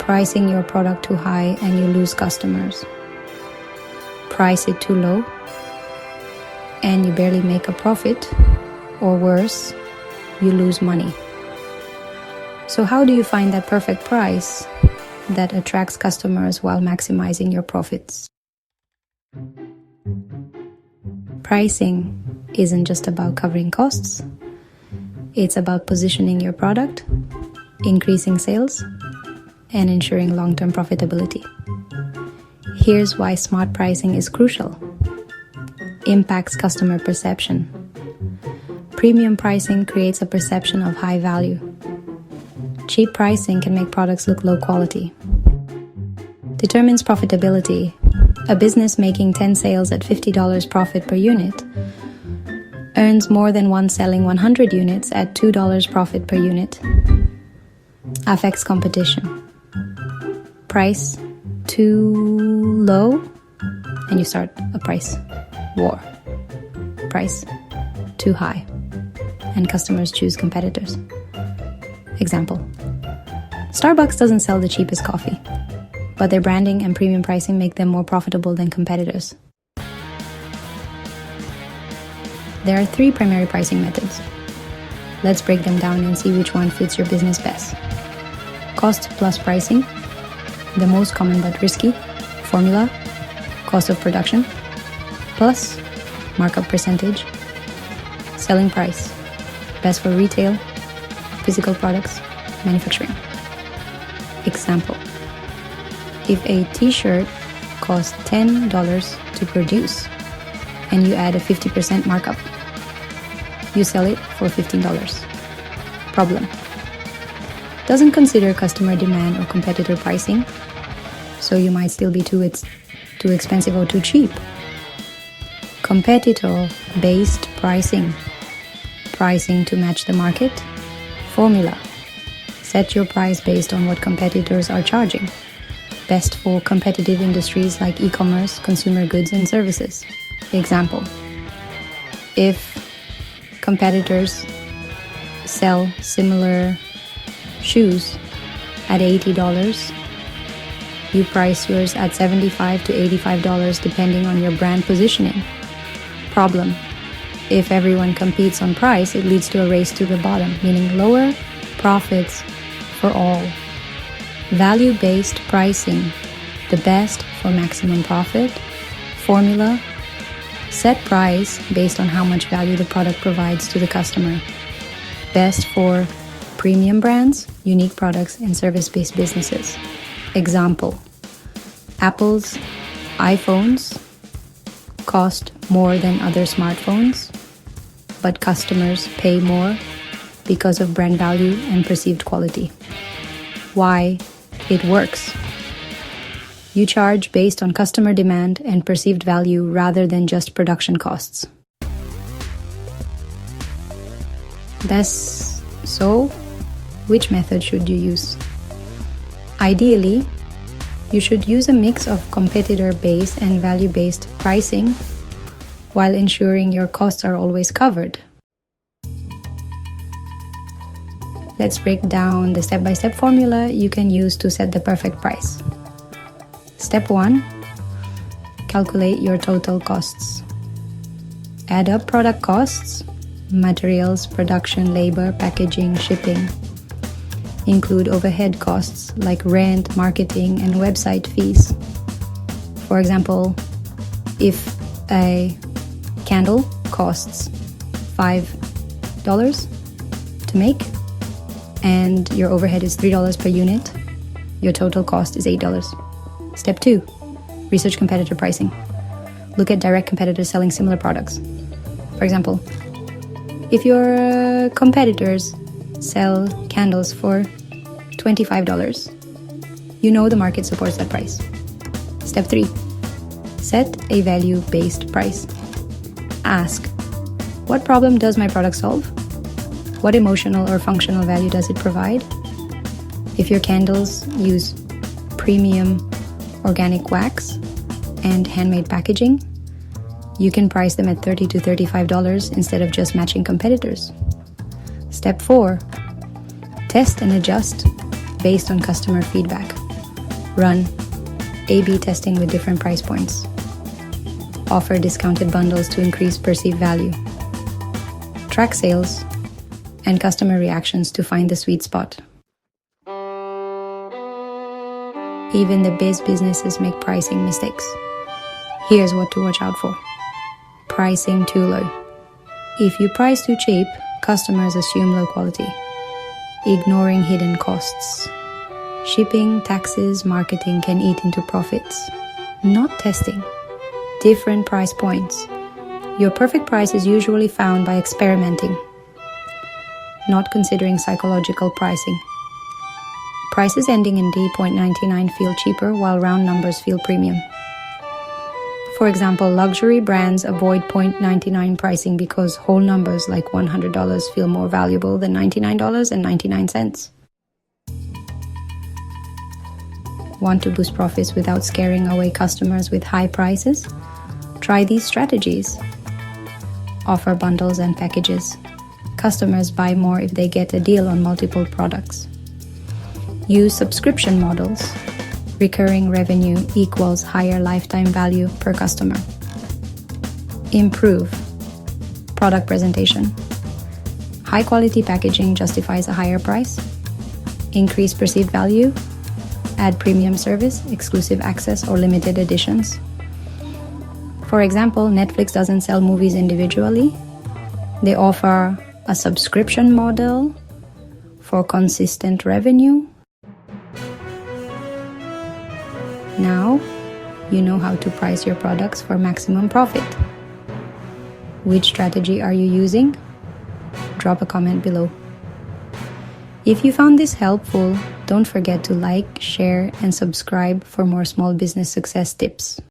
Pricing your product too high and you lose customers. Price it too low and you barely make a profit, or worse, you lose money. So how do you find that perfect price that attracts customers while maximizing your profits? Pricing isn't just about covering costs. It's about positioning your product, increasing sales, and ensuring long-term profitability. Here's why smart pricing is crucial. Impacts customer perception. Premium pricing creates a perception of high value. Cheap pricing can make products look low quality. Determines profitability. A business making 10 sales at $50 profit per unit earns more than one selling 100 units at $2 profit per unit. Affects competition. Price too low and you start a price war. Price too high and customers choose competitors. Example: Starbucks doesn't sell the cheapest coffee, but their branding and premium pricing make them more profitable than competitors. There are 3 primary pricing methods. Let's break them down and see which one fits your business best. Cost plus pricing, the most common but risky. Formula, cost of production, plus markup percentage. Selling price, best for retail, physical products, manufacturing. Example: if a t-shirt costs $10 to produce and you add a 50% markup, you sell it for $15. Problem: doesn't consider customer demand or competitor pricing, so you might still be too expensive or too cheap. Competitor-based pricing. Pricing to match the market. Formula: set your price based on what competitors are charging. Best for competitive industries like e-commerce, consumer goods, and services. Example: if competitors sell similar shoes at $80, you price yours at $75 to $85 depending on your brand positioning. Problem: if everyone competes on price, it leads to a race to the bottom, meaning lower profits for all. Value-based pricing, the best for maximum profit. Formula: set price based on how much value the product provides to the customer. Best for premium brands, unique products, and service-based businesses. Example: Apple's iPhones cost more than other smartphones, but customers pay more because of brand value and perceived quality. Why it works. You charge based on customer demand and perceived value rather than just production costs. That's so, which method should you use? Ideally, you should use a mix of competitor-based and value-based pricing while ensuring your costs are always covered. Let's break down the step-by-step formula you can use to set the perfect price. Step 1. Calculate your total costs. Add up product costs, materials, production, labor, packaging, shipping. Include overhead costs like rent, marketing, and website fees. For example, if a candle costs $5 to make and your overhead is $3 per unit, your total cost is $8. Step 2. Research competitor pricing. Look at direct competitors selling similar products. For example, if your competitors sell candles for $25, you know the market supports that price. Step 3. Set a value-based price. Ask, what problem does my product solve? What emotional or functional value does it provide? If your candles use premium organic wax and handmade packaging, you can price them at $30 to $35 instead of just matching competitors. Step 4. Test and adjust based on customer feedback. Run A/B testing with different price points. Offer discounted bundles to increase perceived value. Track sales and customer reactions to find the sweet spot. Even the best businesses make pricing mistakes. Here's what to watch out for. Pricing too low. If you price too cheap, customers assume low quality, ignoring hidden costs. Shipping, taxes, marketing can eat into profits. Not testing. Different price points. Your perfect price is usually found by experimenting, not considering psychological pricing. Prices ending in D.99 feel cheaper while round numbers feel premium. For example, luxury brands avoid .99 pricing because whole numbers like $100 feel more valuable than $99.99. Want to boost profits without scaring away customers with high prices? Try these strategies. Offer bundles and packages. Customers buy more if they get a deal on multiple products. Use subscription models. Recurring revenue equals higher lifetime value per customer. Improve product presentation. High quality packaging justifies a higher price. Increase perceived value. Add premium service, exclusive access, or limited editions. For example, Netflix doesn't sell movies individually. They offer a subscription model for consistent revenue. Now, you know how to price your products for maximum profit. Which strategy are you using? Drop a comment below. If you found this helpful, don't forget to like, share, and subscribe for more small business success tips.